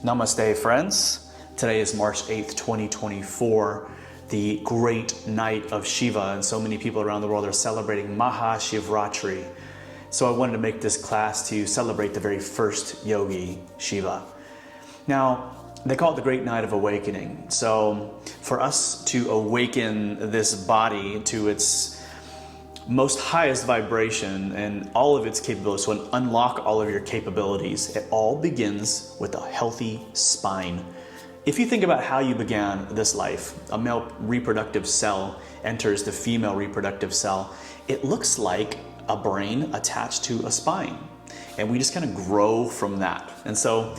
Namaste, friends. Today is March 8th, 2024, the great night of Shiva, and so many people around the world are celebrating Mahashivaratri. So I wanted to make this class to celebrate the very first yogi, Shiva. Now, they call it the great night of awakening. So for us to awaken this body to its most highest vibration and all of its capabilities, so unlock all of your capabilities, it all begins with a healthy spine. If you think about how you began this life, a male reproductive cell enters the female reproductive cell. It looks like a brain attached to a spine, and we just kind of grow from that. And so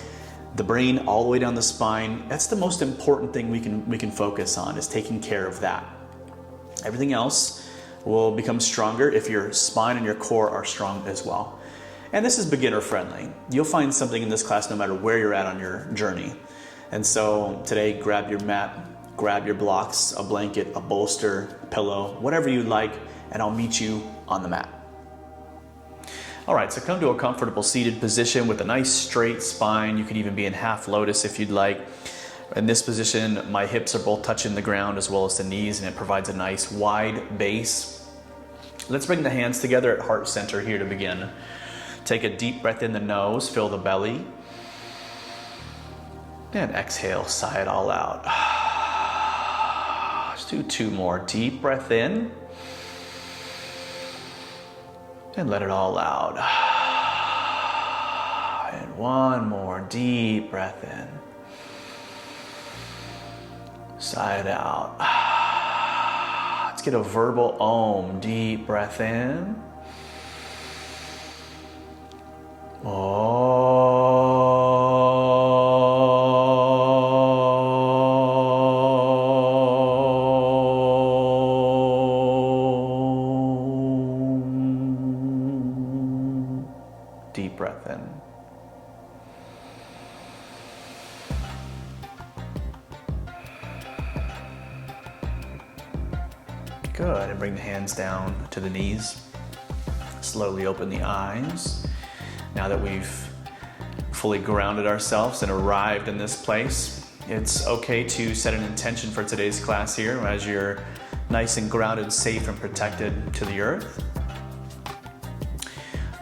the brain all the way down the spine, that's the most important thing we can focus on, is taking care of that. Everything else will become stronger if your spine and your core are strong as well. And this is beginner friendly. You'll find something in this class no matter where you're at on your journey. And so today, grab your mat, grab your blocks, a blanket, a bolster, a pillow, whatever you like, and I'll meet you on the mat. All right, so come to a comfortable seated position with a nice straight spine. You could even be in half lotus if you'd like. In this position, my hips are both touching the ground as well as the knees, and it provides a nice wide base. Let's bring the hands together at heart center here to begin. Take a deep breath in the nose, fill the belly. And exhale, sigh it all out. Let's do two more. Deep breath in. And let it all out. And one more deep breath in. Sigh it out. Let's get a verbal Om. Deep breath in. Om. Deep breath in. Good, and bring the hands down to the knees. Slowly open the eyes. Now that we've fully grounded ourselves and arrived in this place, it's okay to set an intention for today's class here as you're nice and grounded, safe and protected to the earth.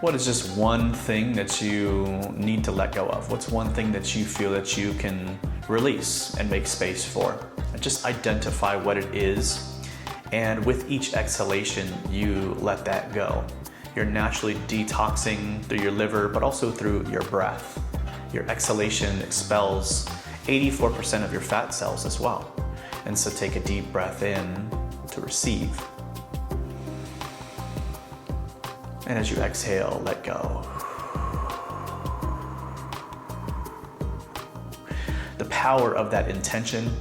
What is just one thing that you need to let go of? What's one thing that you feel that you can release and make space for? And just identify what it is. And with each exhalation, you let that go. You're naturally detoxing through your liver, but also through your breath. Your exhalation expels 84% of your fat cells as well. And so take a deep breath in to receive. And as you exhale, let go. The power of that intention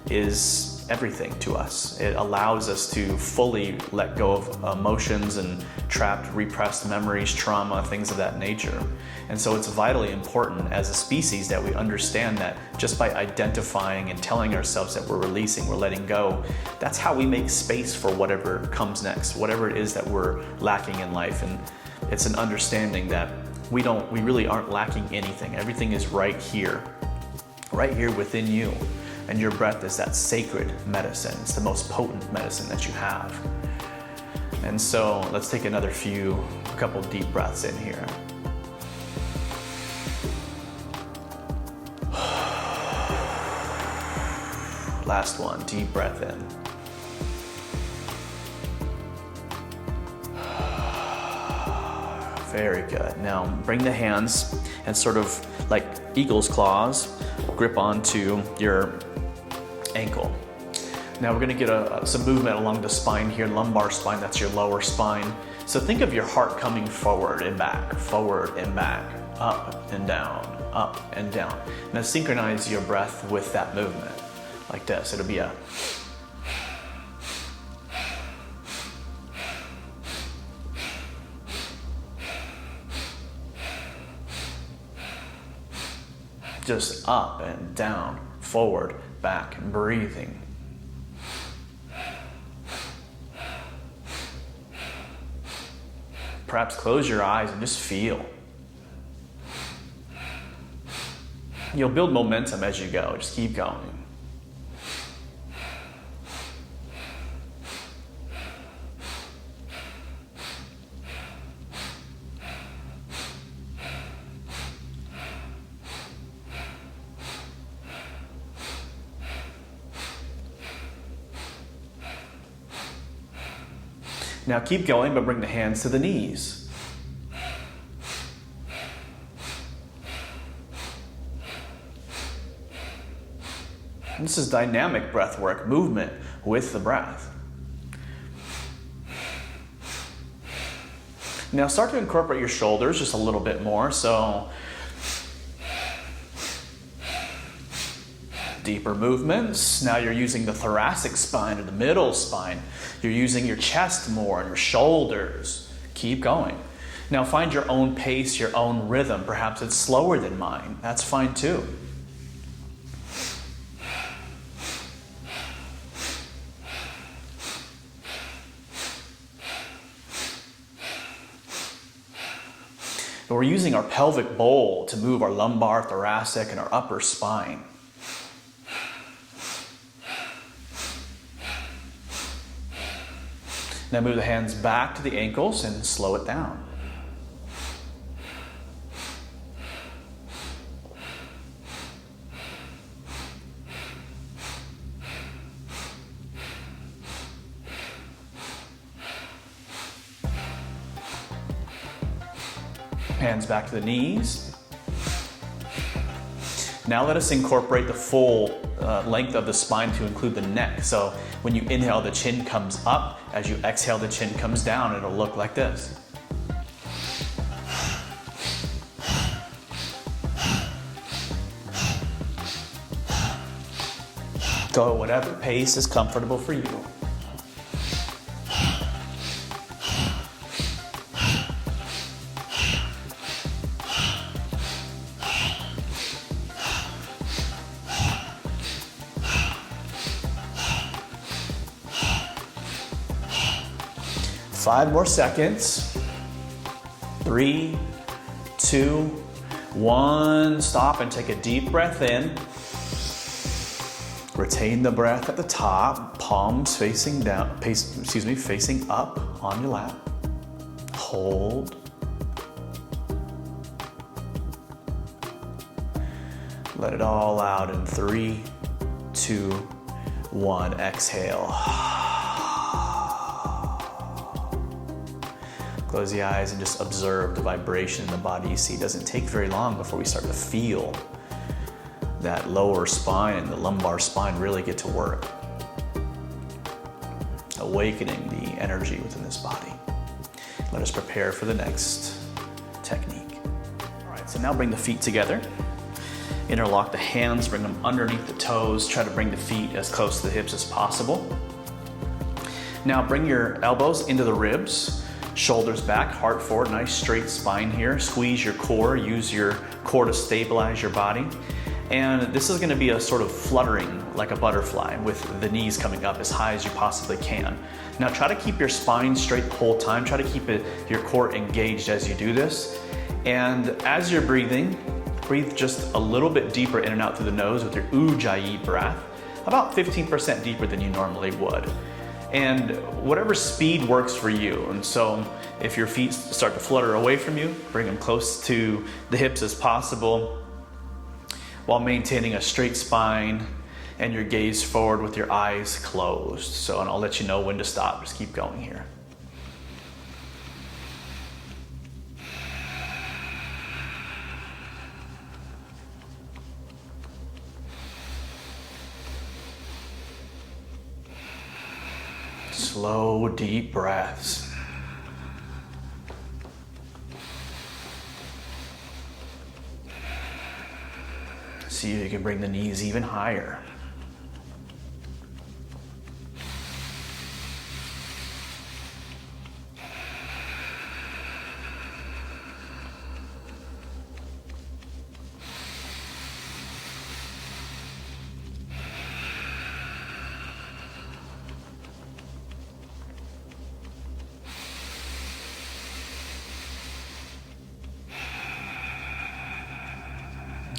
is everything to us. It allows us to fully let go of emotions and trapped, repressed memories, trauma, things of that nature. And so it's vitally important as a species that we understand that just by identifying and telling ourselves that we're releasing, we're letting go, that's how we make space for whatever comes next, whatever it is that we're lacking in life. And it's an understanding that we really aren't lacking anything. Everything is right here within you. And your breath is that sacred medicine. It's the most potent medicine that you have. And so let's take a couple deep breaths in here. Last one, deep breath in. Very good. Now bring the hands and sort of like eagle's claws, grip onto your ankle. Now we're going to get some movement along the spine here, lumbar spine, that's your lower spine. So think of your heart coming forward and back, up and down, up and down. Now synchronize your breath with that movement, like this. It'll be a just up and down, forward, back, breathing. Perhaps close your eyes and just feel. You'll build momentum as you go. Just keep going. Now keep going, but bring the hands to the knees. This is dynamic breath work, movement with the breath. Now start to incorporate your shoulders just a little bit more. So deeper movements. Now you're using the thoracic spine or the middle spine. You're using your chest more and your shoulders. Keep going. Now find your own pace, your own rhythm. Perhaps it's slower than mine. That's fine too. But we're using our pelvic bowl to move our lumbar, thoracic, and our upper spine. Now move the hands back to the ankles and slow it down. Hands back to the knees. Now let us incorporate the full length of the spine to include the neck. So when you inhale, the chin comes up. As you exhale, the chin comes down. It'll look like this. Go at whatever pace is comfortable for you. Five more seconds. 3, 2, 1. Stop and take a deep breath in. Retain the breath at the top, palms facing down, facing up on your lap. Hold. Let it all out in 3, 2, 1. Exhale. Close the eyes and just observe the vibration in the body. You see, it doesn't take very long before we start to feel that lower spine and the lumbar spine really get to work, awakening the energy within this body. Let us prepare for the next technique. All right, so now bring the feet together. Interlock the hands, bring them underneath the toes. Try to bring the feet as close to the hips as possible. Now bring your elbows into the ribs. Shoulders back, heart forward, nice straight spine here. Squeeze your core, use your core to stabilize your body. And this is gonna be a sort of fluttering like a butterfly with the knees coming up as high as you possibly can. Now try to keep your spine straight the whole time. Try to keep your core engaged as you do this. And as you're breathing, breathe just a little bit deeper in and out through the nose with your Ujjayi breath, about 15% deeper than you normally would. And whatever speed works for you. And so if your feet start to flutter away from you, bring them close to the hips as possible while maintaining a straight spine and your gaze forward with your eyes closed. So, and I'll let you know when to stop. Just keep going here. Slow, deep breaths. See if you can bring the knees even higher.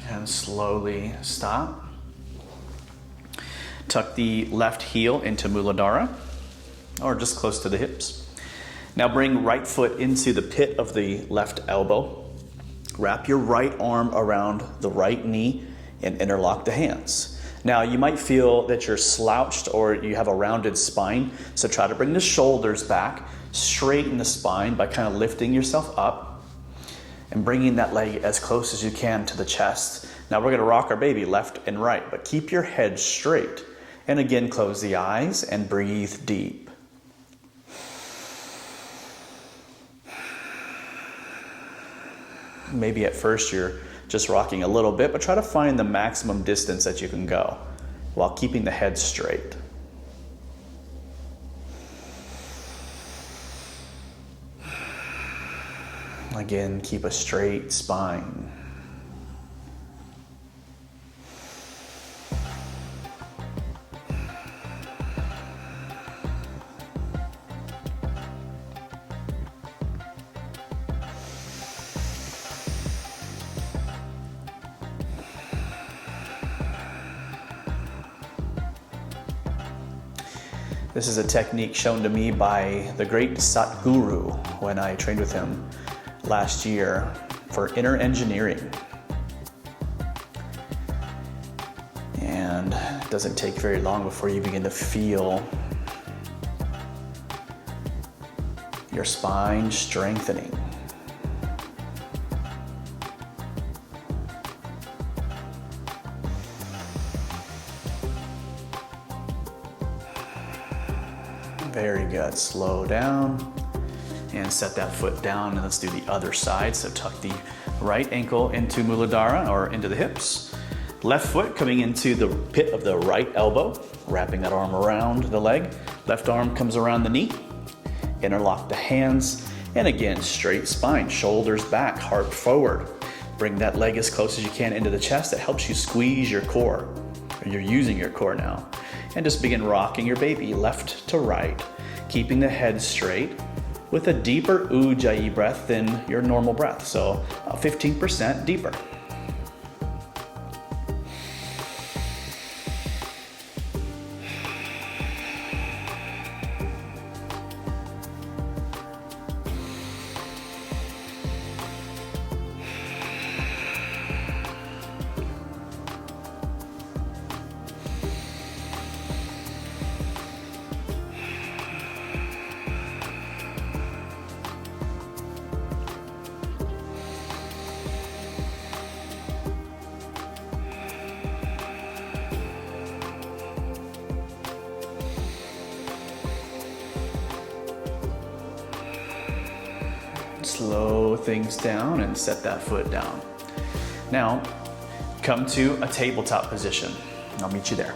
And slowly stop. Tuck the left heel into Muladhara, or just close to the hips. Now bring right foot into the pit of the left elbow. Wrap your right arm around the right knee and interlock the hands. Now you might feel that you're slouched or you have a rounded spine, so try to bring the shoulders back, straighten the spine by kind of lifting yourself up and bringing that leg as close as you can to the chest. Now we're going to rock our baby left and right, but keep your head straight. And again, close the eyes and breathe deep. Maybe at first you're just rocking a little bit, but try to find the maximum distance that you can go while keeping the head straight. Again, keep a straight spine. This is a technique shown to me by the great Satguru when I trained with him last year for inner engineering. And it doesn't take very long before you begin to feel your spine strengthening. Very good. Slow down and set that foot down, and let's do the other side. So tuck the right ankle into Muladhara or into the hips. Left foot coming into the pit of the right elbow, wrapping that arm around the leg. Left arm comes around the knee. Interlock the hands, and again, straight spine, shoulders back, heart forward. Bring that leg as close as you can into the chest. That helps you squeeze your core. You're using your core now. And just begin rocking your baby left to right, keeping the head straight with a deeper Ujjayi breath than your normal breath. So 15% deeper. Slow things down and set that foot down. Now, come to a tabletop position. I'll meet you there.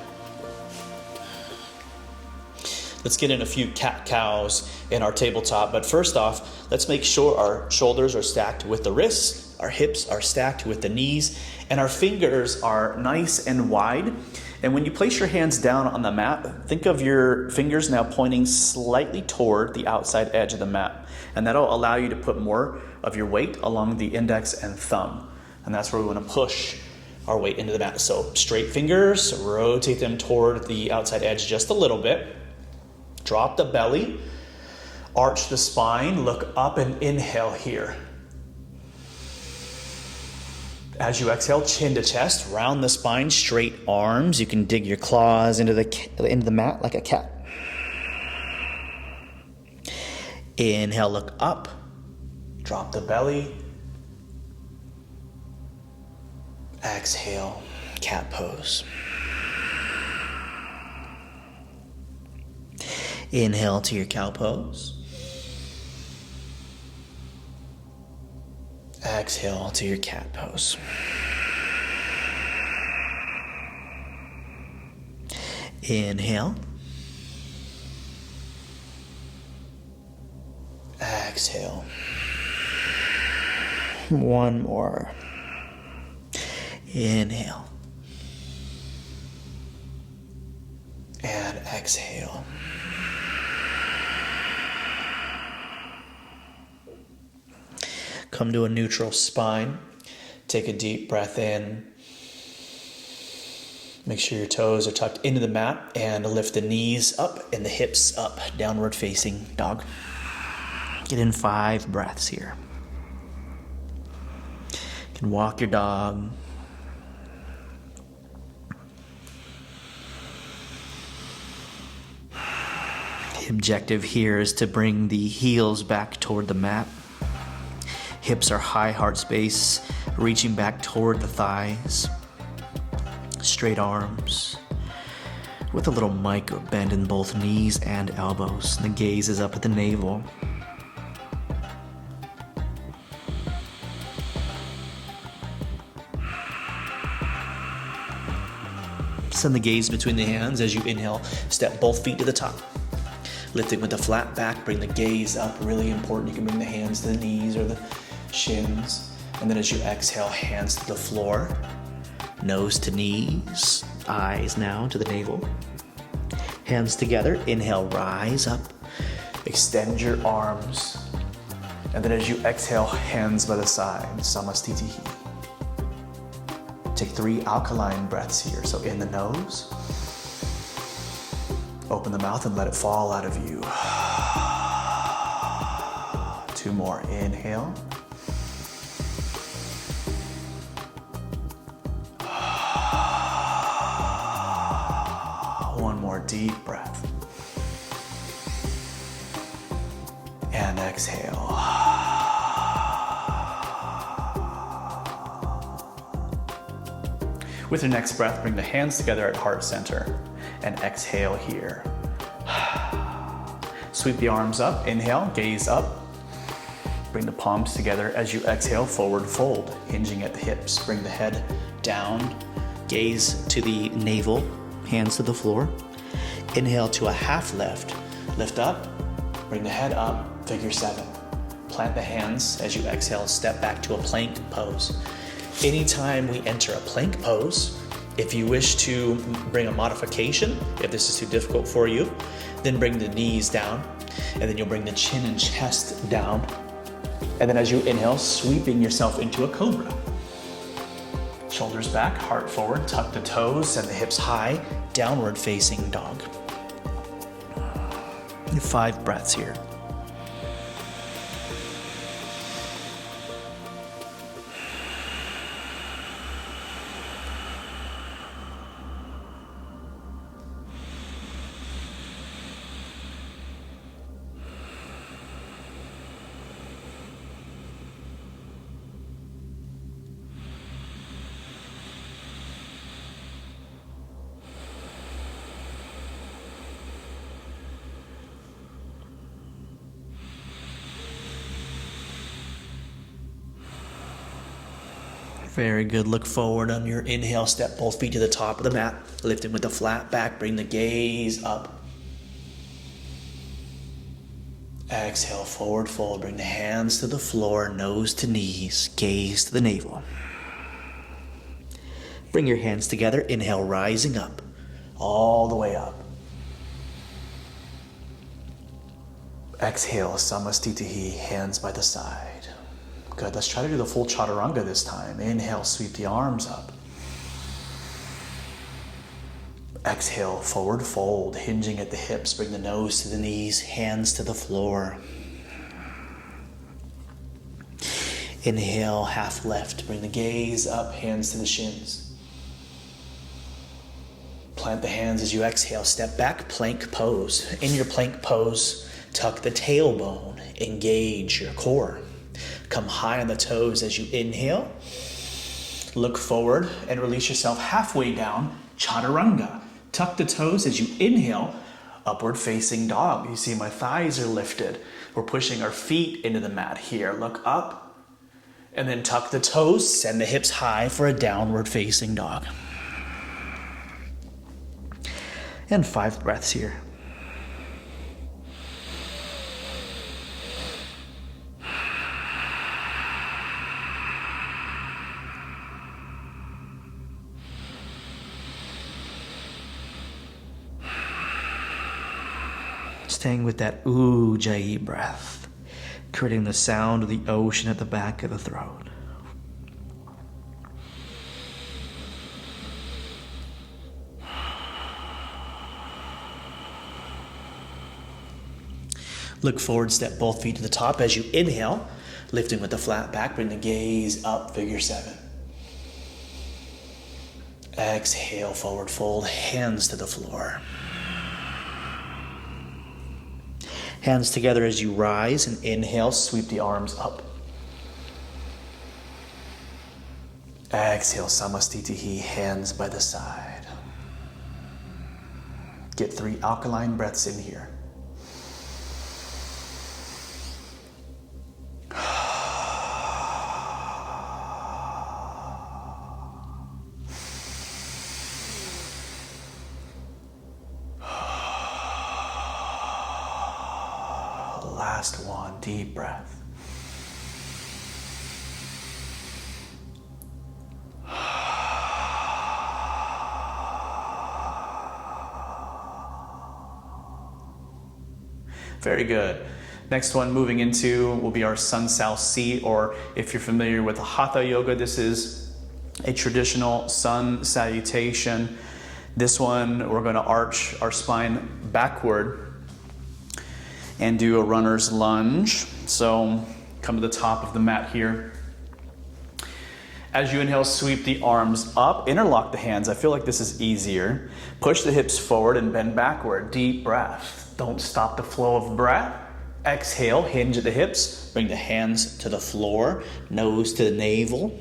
Let's get in a few cat-cows in our tabletop, but first off, let's make sure our shoulders are stacked with the wrists, our hips are stacked with the knees, and our fingers are nice and wide. And when you place your hands down on the mat, think of your fingers now pointing slightly toward the outside edge of the mat. And that'll allow you to put more of your weight along the index and thumb. And that's where we want to push our weight into the mat. So straight fingers, rotate them toward the outside edge just a little bit. Drop the belly, arch the spine, look up and inhale here. As you exhale, chin to chest, round the spine, straight arms. You can dig your claws into the mat like a cat. Inhale, look up, drop the belly. Exhale, cat pose. Inhale to your cow pose. Exhale to your cat pose. Inhale. Exhale. One more. Inhale. And exhale. Come to a neutral spine. Take a deep breath in Make sure your toes are tucked into the mat and lift the knees up and the hips up, downward facing dog. Get in 5 breaths here. You can walk your dog. The objective here is to bring the heels back toward the mat. Hips are high, heart space, reaching back toward the thighs. Straight arms with a little micro bend in both knees and elbows. The gaze is up at the navel. Send the gaze between the hands as you inhale. Step both feet to the top. Lifting with the flat back, bring the gaze up. Really important. You can bring the hands to the knees or the shins. And then as you exhale, hands to the floor. Nose to knees. Eyes now to the navel. Hands together. Inhale, rise up. Extend your arms. And then as you exhale, hands by the side. Samastitihi. Take 3 alkaline breaths here. So in the nose. Open the mouth and let it fall out of you. 2 more. Inhale. One more deep breath. And exhale. With your next breath, bring the hands together at heart center and exhale here. Sweep the arms up, inhale, gaze up. Bring the palms together as you exhale, forward fold, hinging at the hips. Bring the head down, gaze to the navel, hands to the floor. Inhale to a half lift. Lift up, bring the head up, figure 7. Plant the hands as you exhale, step back to a plank pose. Anytime we enter a plank pose, if you wish to bring a modification, if this is too difficult for you, then bring the knees down, and then you'll bring the chin and chest down. And then as you inhale, sweeping yourself into a cobra. Shoulders back, heart forward, tuck the toes, send the hips high, downward facing dog. 5 breaths here. Very good. Look forward on your inhale. Step both feet to the top of the mat. Lifting with the flat back. Bring the gaze up. Exhale, forward fold. Bring the hands to the floor, nose to knees, gaze to the navel. Bring your hands together. Inhale, rising up. All the way up. Exhale, samastitihi, hands by the side. Good, let's try to do the full chaturanga this time. Inhale, sweep the arms up. Exhale, forward fold, hinging at the hips. Bring the nose to the knees, hands to the floor. Inhale, half left. Bring the gaze up, hands to the shins. Plant the hands as you exhale. Step back, plank pose. In your plank pose, tuck the tailbone. Engage your core. Come high on the toes as you inhale. Look forward and release yourself halfway down, chaturanga. Tuck the toes as you inhale, upward facing dog. You see my thighs are lifted. We're pushing our feet into the mat here. Look up and then tuck the toes, send the hips high for a downward facing dog. And 5 breaths here. Staying with that ujjayi breath, creating the sound of the ocean at the back of the throat. Look forward, step both feet to the top. As you inhale, lifting with the flat back, bring the gaze up, figure 7. Exhale, forward fold, hands to the floor. Hands together as you rise and inhale, sweep the arms up. Exhale, samastitihi, hands by the side. Get 3 alkaline breaths in here. Last one, deep breath. Very good. Next one, moving into, will be our sun south seat, or if you're familiar with Hatha yoga, this is a traditional sun salutation. This one, we're going to arch our spine backward and do a runner's lunge. So come to the top of the mat here. As you inhale, sweep the arms up, interlock the hands. I feel like this is easier. Push the hips forward and bend backward. Deep breath. Don't stop the flow of breath. Exhale, hinge at the hips. Bring the hands to the floor, nose to the navel.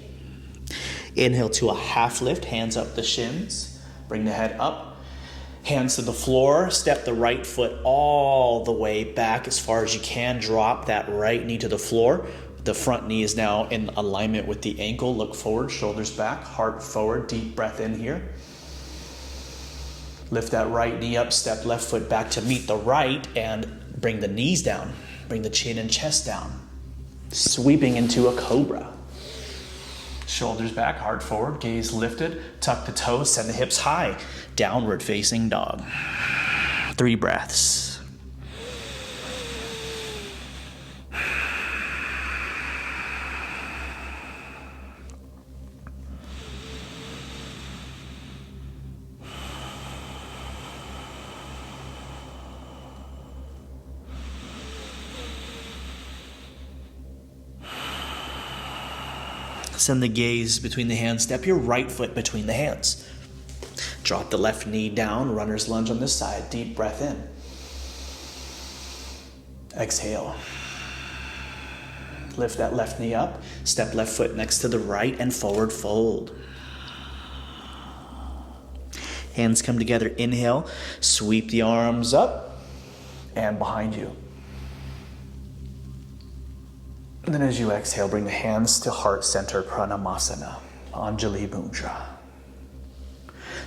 Inhale to a half lift, hands up the shins. Bring the head up. Hands to the floor, step the right foot all the way back as far as you can. Drop that right knee to the floor. The front knee is now in alignment with the ankle. Look forward, shoulders back, heart forward. Deep breath in here. Lift that right knee up, step left foot back to meet the right, and bring the knees down. Bring the chin and chest down. Sweeping into a cobra. Shoulders back, heart forward, gaze lifted, tuck the toes, send the hips high. Downward facing dog. 3 breaths. Send the gaze between the hands. Step your right foot between the hands. Drop the left knee down. Runner's lunge on this side. Deep breath in. Exhale. Lift that left knee up. Step left foot next to the right and forward fold. Hands come together. Inhale. Sweep the arms up and behind you. And then as you exhale, bring the hands to heart center, Pranamasana, Anjali Mudra.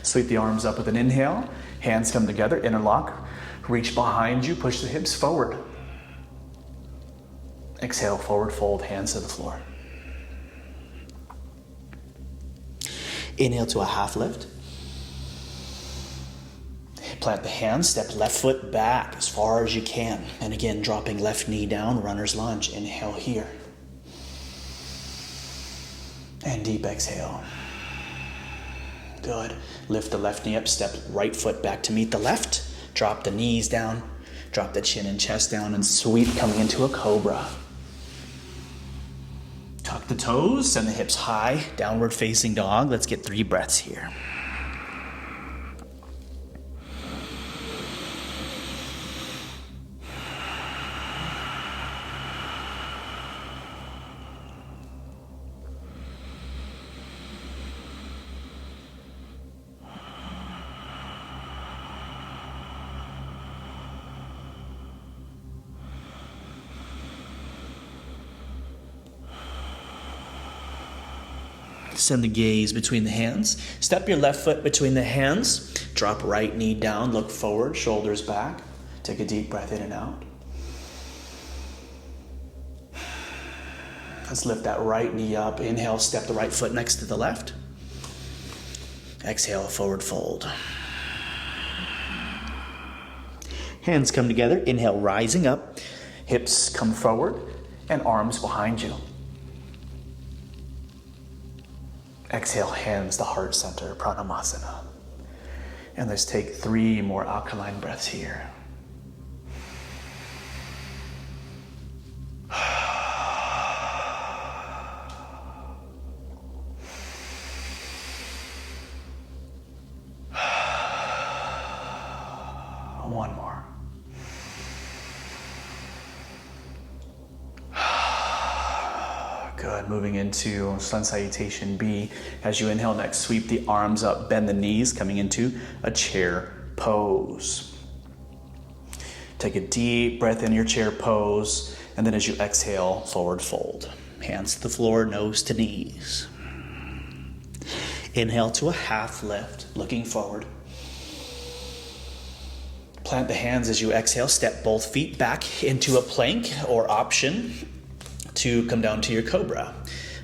Sweep the arms up with an inhale. Hands come together, interlock. Reach behind you, push the hips forward. Exhale, forward fold, hands to the floor. Inhale to a half lift. Plant the hands, step left foot back as far as you can. And again, dropping left knee down, runner's lunge. Inhale here. And deep exhale. Good. Lift the left knee up, step right foot back to meet the left. Drop the knees down, drop the chin and chest down, and sweep coming into a cobra. Tuck the toes, send the hips high, downward facing dog. Let's get 3 breaths here. Send the gaze between the hands. Step your left foot between the hands. Drop right knee down, look forward, shoulders back. Take a deep breath in and out. Let's lift that right knee up. Inhale, step the right foot next to the left. Exhale, forward fold. Hands come together. Inhale, rising up. Hips come forward and arms behind you. Exhale, hands to heart center, Pranamasana. And let's take 3 more alkaline breaths here. One more. Good. Moving into Sun Salutation B. As you inhale next, sweep the arms up, bend the knees, coming into a chair pose. Take a deep breath in your chair pose, and then as you exhale, forward fold. Hands to the floor, nose to knees. Inhale to a half lift, looking forward. Plant the hands as you exhale. Step both feet back into a plank, or option to come down to your cobra.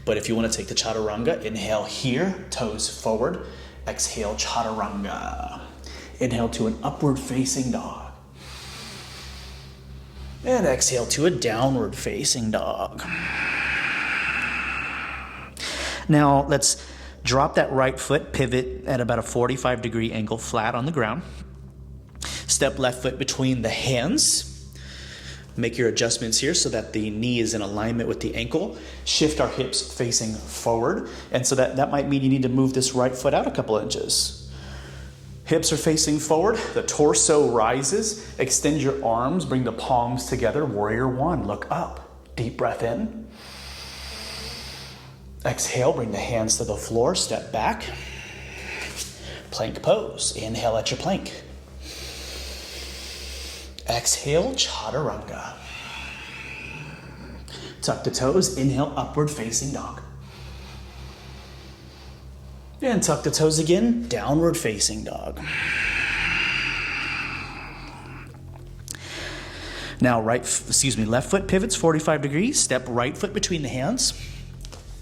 But if you want to take the chaturanga, inhale here, toes forward. Exhale, chaturanga. Inhale to an upward facing dog. And exhale to a downward facing dog. Now let's drop that right foot, pivot at about a 45-degree angle flat on the ground. Step left foot between the hands. Make your adjustments here so that the knee is in alignment with the ankle. Shift our hips facing forward. And so that might mean you need to move this right foot out a couple inches. Hips are facing forward. The torso rises. Extend your arms. Bring the palms together. Warrior one. Look up. Deep breath in. Exhale. Bring the hands to the floor. Step back. Plank pose. Inhale at your plank. Exhale, chaturanga. Tuck the toes, inhale, upward facing dog. And tuck the toes again, downward facing dog. Now left foot pivots 45 degrees, step right foot between the hands.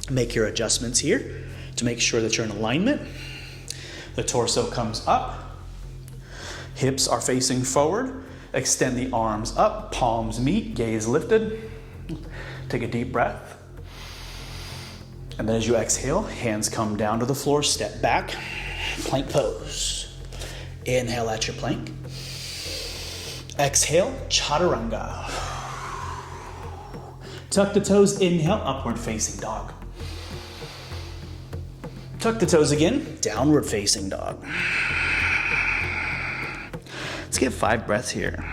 Make your adjustments here to make sure that you're in alignment. The torso comes up, hips are facing forward. Extend the arms up, palms meet, gaze lifted. Take a deep breath. And then as you exhale, hands come down to the floor, step back, plank pose. Inhale at your plank. Exhale, chaturanga. Tuck the toes, inhale, upward facing dog. Tuck the toes again, downward facing dog. Let's get 5 breaths here.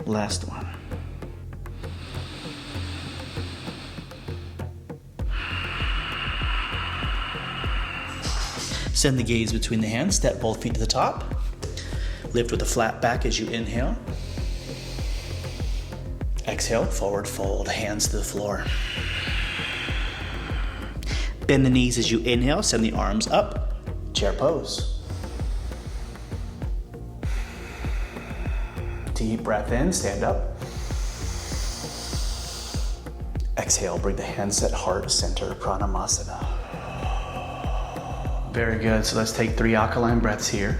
Last one. Send the gaze between the hands, step both feet to the top. Lift with a flat back as you inhale. Exhale, forward fold, hands to the floor. Bend the knees as you inhale, send the arms up, chair pose. Deep breath in, stand up. Exhale, bring the hands at heart center, Pranamasana. Very good, so let's take 3 alkaline breaths here.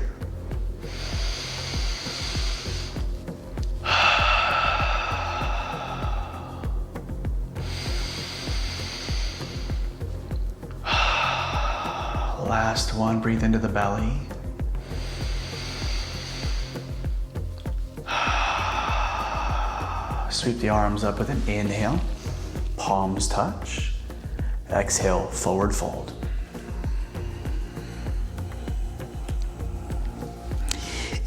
Last one, breathe into the belly. Sweep the arms up with an inhale, palms touch. Exhale, forward fold.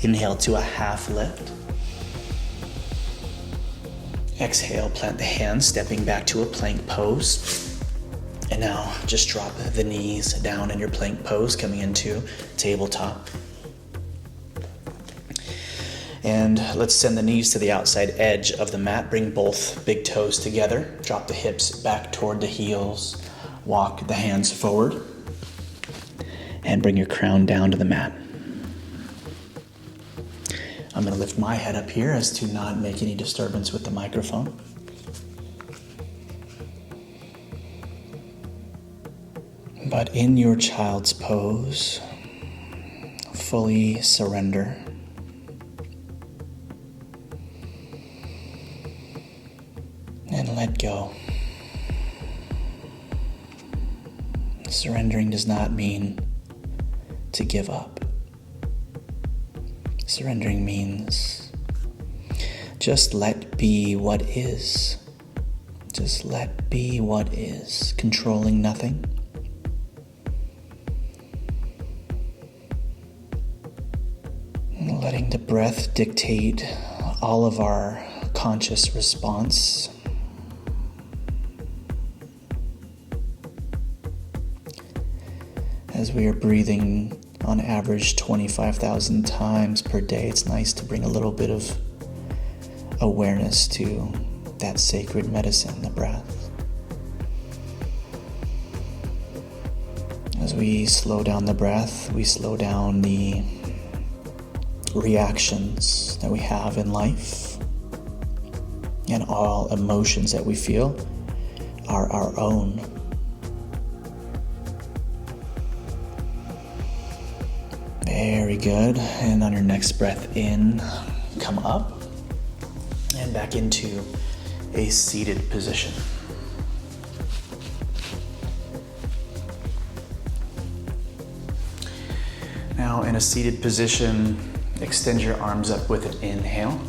Inhale to a half lift. Exhale, plant the hands, stepping back to a plank pose. And now just drop the knees down in your plank pose, coming into tabletop. And let's send the knees to the outside edge of the mat. Bring both big toes together. Drop the hips back toward the heels. Walk the hands forward. And bring your crown down to the mat. I'm going to lift my head up here as to not make any disturbance with the microphone. But in your child's pose, fully surrender. And let go. Surrendering does not mean to give up. Surrendering means just let be what is. Just let be what is, controlling nothing. Letting the breath dictate all of our conscious response. As we are breathing on average 25,000 times per day, it's nice to bring a little bit of awareness to that sacred medicine, the breath. As we slow down the breath, we slow down the reactions that we have in life, and all emotions that we feel are our own. Very good. And on your next breath in, come up and back into a seated position. Now, in a seated position, extend your arms up with an inhale.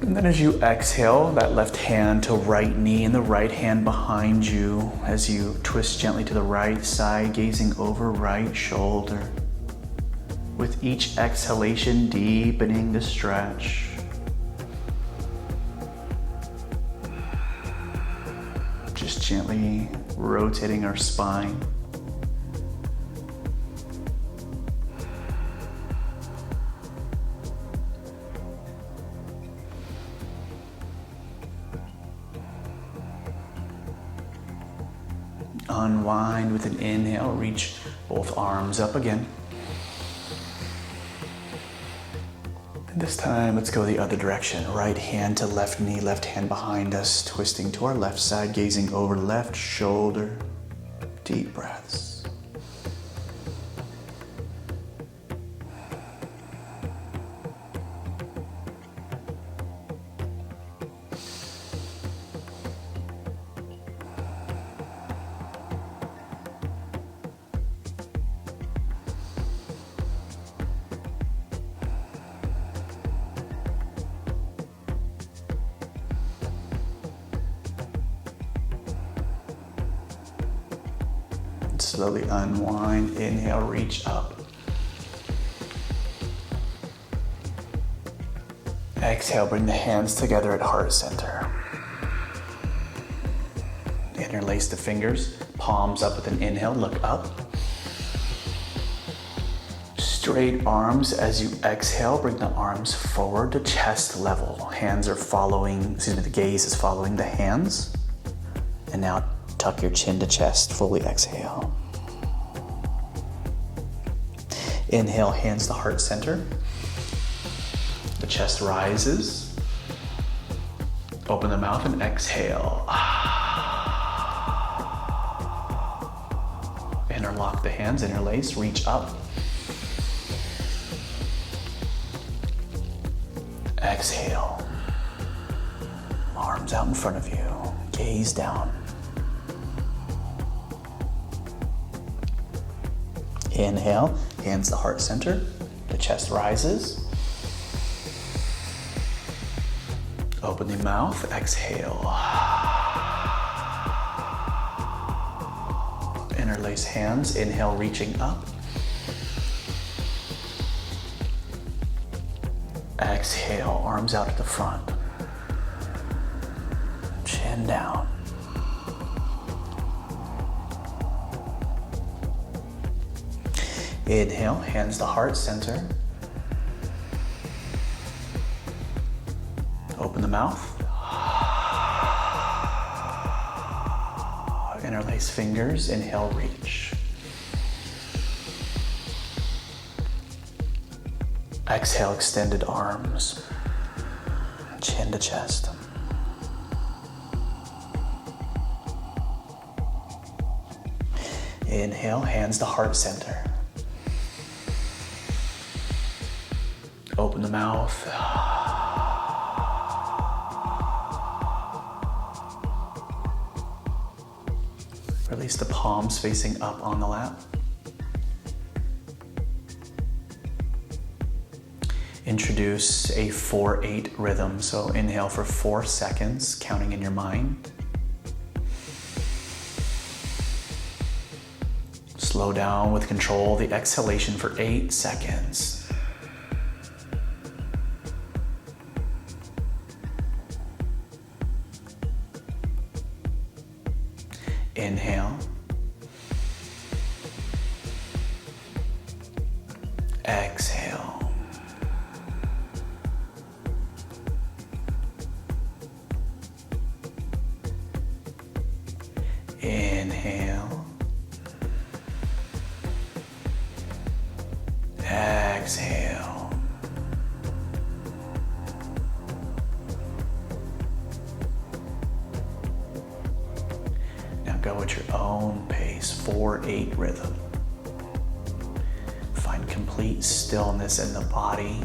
And then as you exhale, that left hand to right knee and the right hand behind you as you twist gently to the right side, gazing over right shoulder. With each exhalation, deepening the stretch. Just gently rotating our spine. Unwind with an inhale, reach both arms up again. And this time, let's go the other direction. Right hand to left knee, left hand behind us, twisting to our left side, gazing over left shoulder. Deep breaths. Slowly unwind, inhale, reach up. Exhale, bring the hands together at heart center. Interlace the fingers, palms up with an inhale, look up. Straight arms as you exhale, bring the arms forward to chest level. Hands are following, the gaze is following the hands. And now tuck your chin to chest, fully exhale. Inhale, hands to heart center. The chest rises. Open the mouth and exhale. Interlock the hands, interlace, reach up. Exhale. Arms out in front of you. Gaze down. Inhale, hands to heart center. The chest rises. Open the mouth, exhale. Interlace hands, inhale, reaching up. Exhale, arms out at the front. Chin down. Inhale, hands to heart center. Open the mouth. Interlace fingers, inhale, reach. Exhale, extended arms. Chin to chest. Inhale, hands to heart center. Open the mouth. Release the palms facing up on the lap. Introduce a 4-8 rhythm. So inhale for 4 seconds, counting in your mind. Slow down with control the exhalation for 8 seconds. Inhale. Exhale. Inhale. Exhale. Now go at your own pace, 4-8 rhythm. Find complete stillness in the body.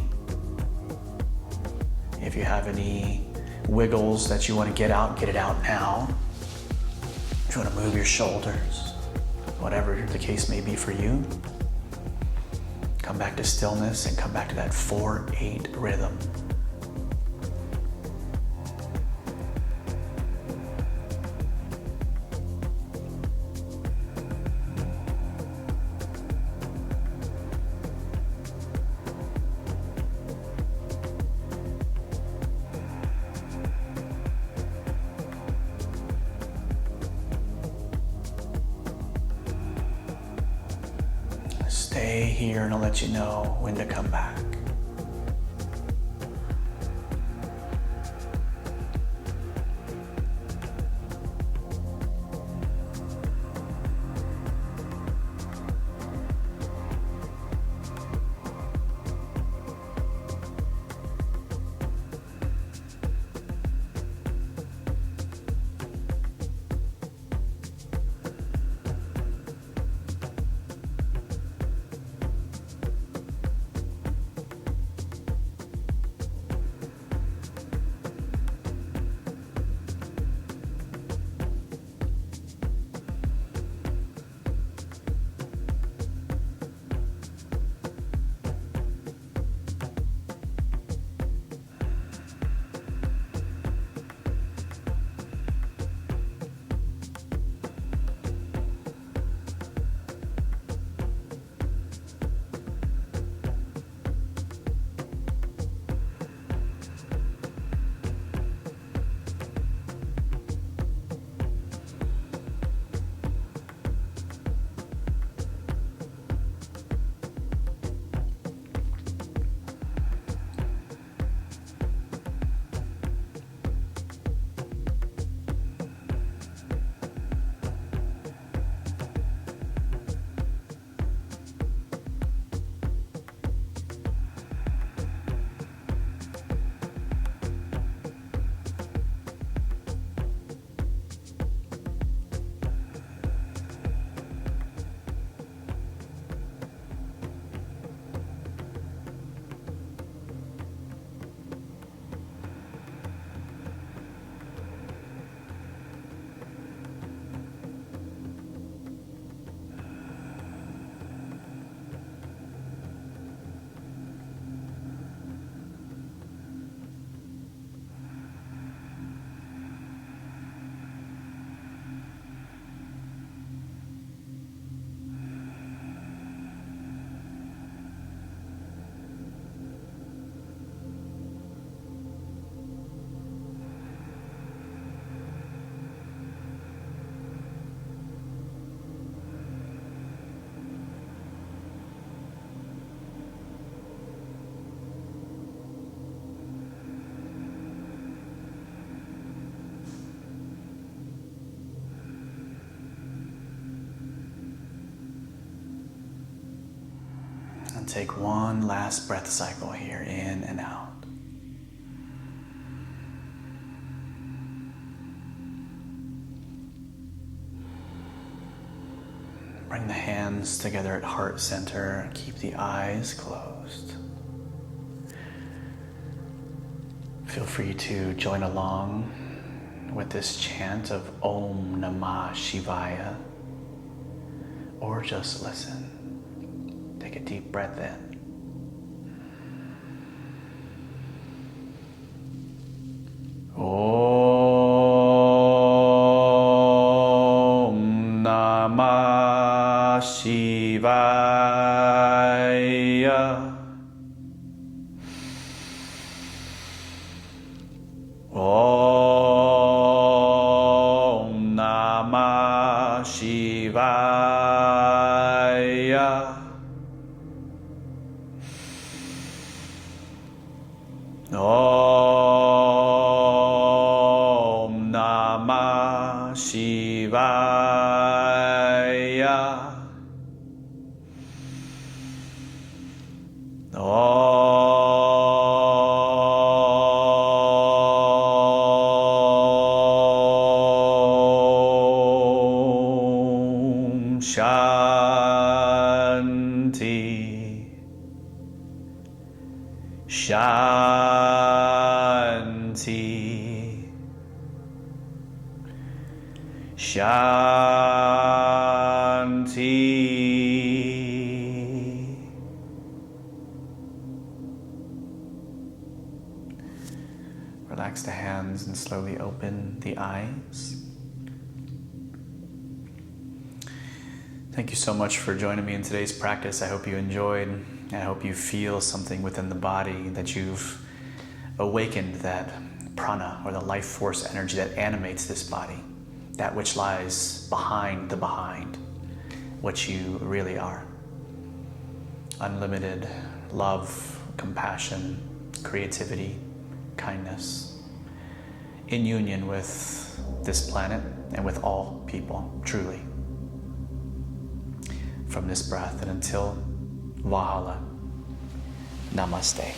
If you have any wiggles that you want to get it out now. If you want to move your shoulders, whatever the case may be for you. Come back to stillness and come back to that 4-8 rhythm. Stay here and I'll let you know when to come back. And take one last breath cycle here, in and out. Bring the hands together at heart center. Keep the eyes closed. Feel free to join along with this chant of Om Namah Shivaya. or just listen. Take a deep breath in. Om Namah Shivaya. Om Namah Shivaya. Om Namah Shivaya. Om Shanti. Shanti. Shanti. Relax the hands and slowly open the eyes. Thank you so much for joining me in today's practice. I hope you enjoyed. I hope you feel something within the body, that you've awakened that prana, or the life force energy that animates this body, that which lies behind the behind, what you really are. Unlimited love, compassion, creativity, kindness, in union with this planet and with all people, truly. From this breath and until Valhalla, Namaste.